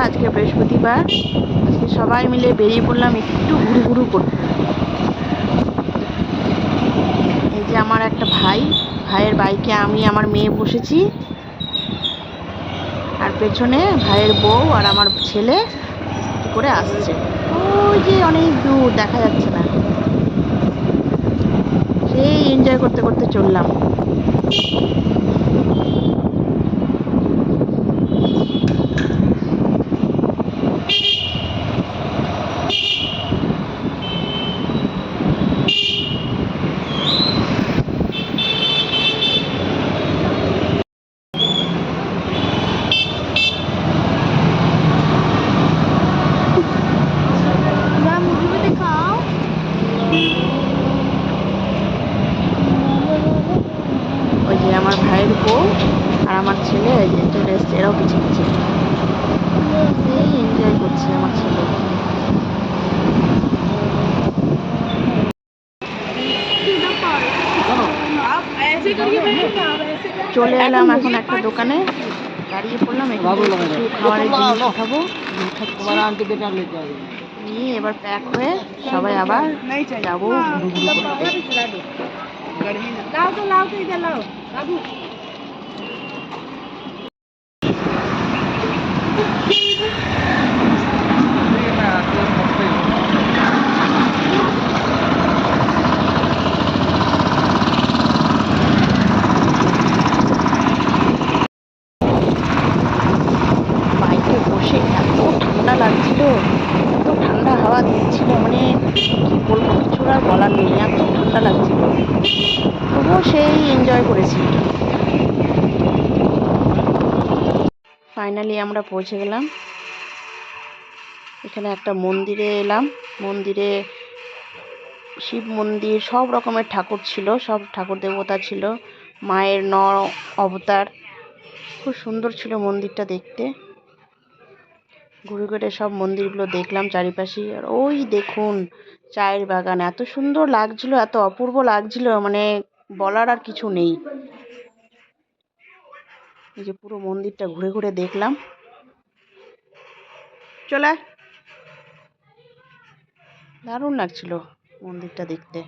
আজকে বৃহস্পতিবার। আজকে সবাই মিলে বেরিয়ে পড়লাম একটু ঘুরু করতে। এই যে আমার একটা ভাইয়ের বাইকে আমি আমার মেয়ে বসেছি, আর পেছনে ভাইয়ের বউ আর আমার ছেলে কি করে আসছে। ওই যে অনেক দূর দেখা যাচ্ছে না, সেই এনজয় করতে করতে চললাম। ওই যে আমার ভাইয়ের বউ আর আমার ছেলে এই যে চলে এসছে, এরাও পিছিয়ে পিছিয়ে সেই এনজয় করছে আমার ছেলে। চলে এলাম এখন একটা দোকানে, দাঁড়িয়ে পড়লাম, একটু খাবারের জিনিস উঠাবো, নিয়ে এবার প্যাক হয়ে সবাই আবার যাবো ঘুরু করতে। বাইকে বসে এত ঠান্ডা লাগছিল, এত ঠান্ডা হাওয়া দিচ্ছিল, মানে কি বলবো, কিছু আর বলার নেই, এত ঠান্ডা লাগছিল। তবুও সেই এনজয় করেছি। ফাইনালি আমরা পৌঁছে গেলাম। এখানে একটা মন্দিরে এলাম, মন্দিরে শিব মন্দির, সব রকমের ঠাকুর ছিল, সব ঠাকুর দেবতা ছিল, মায়ের অবতার। খুব সুন্দর ছিল মন্দিরটা দেখতে। ঘুরে ঘুরে সব মন্দিরগুলো দেখলাম চারিপাশে। আর ওই দেখুন চায়ের বাগান, এত সুন্দর লাগছিল, এত অপূর্ব লাগছিল, মানে বলার আর কিছু নেই। এই যে পুরো মন্দিরটা ঘুরে ঘুরে দেখলাম। চলে দারুণ লাগছিল মন্দিরটা দেখতে।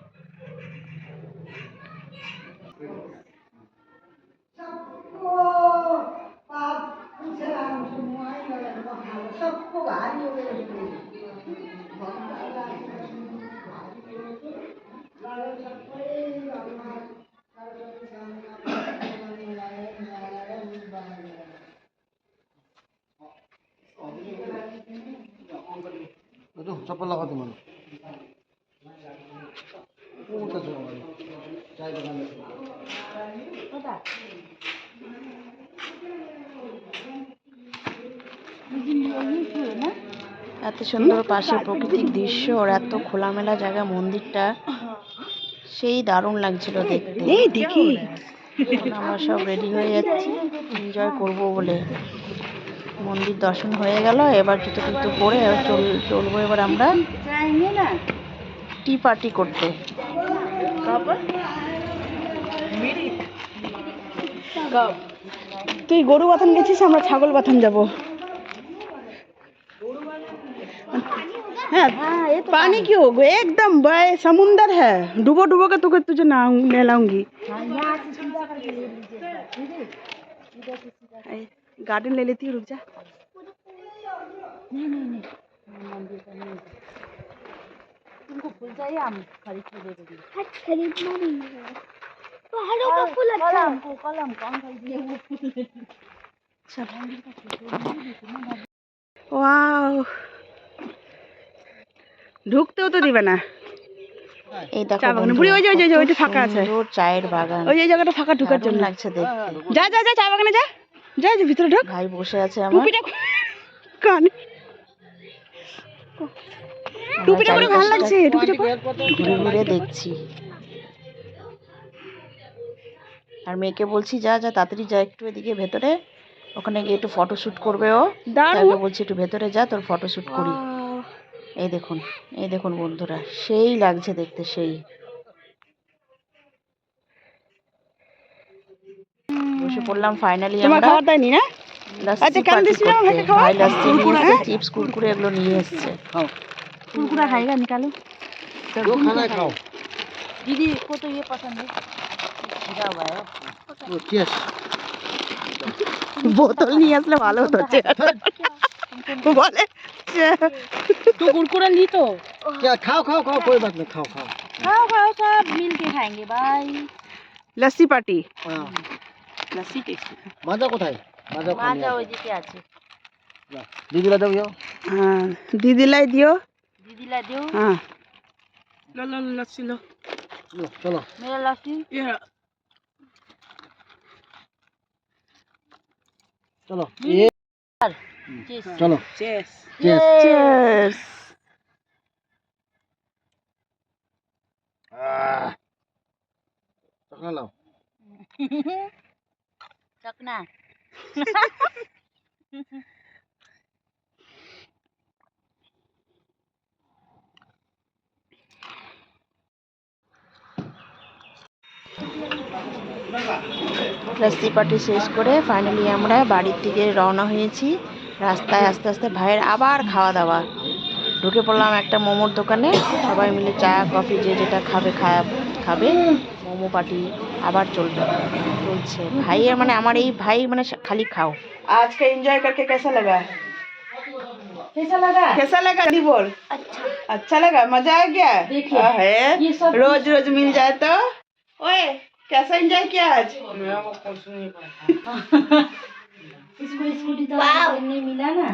চপ্পল লাগাতে মানে এত সুন্দর পাশে প্রাকৃতিক দৃশ্য আর এত খোলামেলা জায়গা, মন্দিরটা সেই দারুণ লাগছিল দেখতে। দেখি আমরা সব রেডি হয়ে যাচ্ছি এনজয় করব বলে। মন্দির দর্শন হয়ে গেল, এবার জুতো টুতো পরে চলবো এবার আমরা টি পার্টি করতে। তুই গরু বাথান গেছিস, আমরা ছাগল বাথান যাবো। हाँ पानी क्यों एकदम बड़े समुंदर है, डूबो डूबो के तुझे नहलाऊंगी। गार्डन ले लेती हूँ, रुक जा। नहीं तुमको फूल चाहिए, हम खरीद के दे देंगे। खरीदना नहीं है, पहाड़ों का फूल अच्छा है। कलम कौन खरीदिए वो फूल। वाओ, ঢুকতেও তো দিবে না। এই দেখো বুড়ি, ওই যে ওইটা ফাঁকা আছে, চায়ের বাগান, ওই জায়গাটা ফাঁকা, ঢোকার জন্য লাগছে দেখতে। যা যা যা চা বাগানে যা, যা ভিতরে ঢোক। ভাই বসে আছে আমার, কানে টুপিটা পরে ভালো লাগছে, টুপিটা ঘুরে ঘুরে দেখছি। আর মেয়েকে বলছি যা যা তাড়াতাড়ি যা একটু এদিকে ভেতরে, ওখানে গিয়ে একটু ফটোশ্যুট করবে ও। তাকে বলছি একটু ভেতরে যা, তোর ফটোশ্যুট করি। এই দেখুন বন্ধুরা, সেই লাগছে দেখতে, সেই। বসে পড়লাম ফাইনালি আমরা। খাবার দেয়নি না? लस्सी पार्टी करते भाई लस्सी নিয়ে এসেছে চিপস কুরকুরে এগুলো নিয়ে এসেছে खाओ कुरकुरा खाएगा निकालो जो खाना है खाओ दीदी को तो ये पसंद है खीरा हुआ है तो चीयर्स বোতল নিয়ে আসলে ভালো হতো বলে तो कुरकुरा ली तो क्या खाओ खाओ खाओ कोई बात नहीं खाओ खाओ खाओ खाओ सब मिल के खाएंगे बाय लस्सी पार्टी हाँ लस्सी टेस्टी মাজা কোথায় মাজা মাজা ওইদিকে আছে দিদিরা দাও যাও হ্যাঁ দিদিলাই দিও दीदी ला दो হ্যাঁ लो लो लस्सी लो চলো চলো मेरा लस्सी চলো ये চলো चेस चेस চিয়ার্স চকনা লাও चकना লস্যি পার্টি শেষ করে ফাইনালি আমরা বাড়ির দিকে রওনা হয়েছি রাস্তায় আস্তে আস্তে ভাইয়ের আবার খাওয়া দাওয়া ঢুকে পড়লাম একটা মোমোর দোকানে সবাই মিলে চা কফি যে যেটা খাবে খাবে মোমো পার্টি আবার চলছে ভাইয়ের মানে আমার এই ভাই মানে খালি খাও आज का एंजॉय करके कैसा लगा कैसा लगा दी बोल अच्छा लगा मजा आ गया है रोज रोज मिल जाए तो ओए कैसा एंजॉय किया आज इसको स्कूटी तो नहीं मिला ना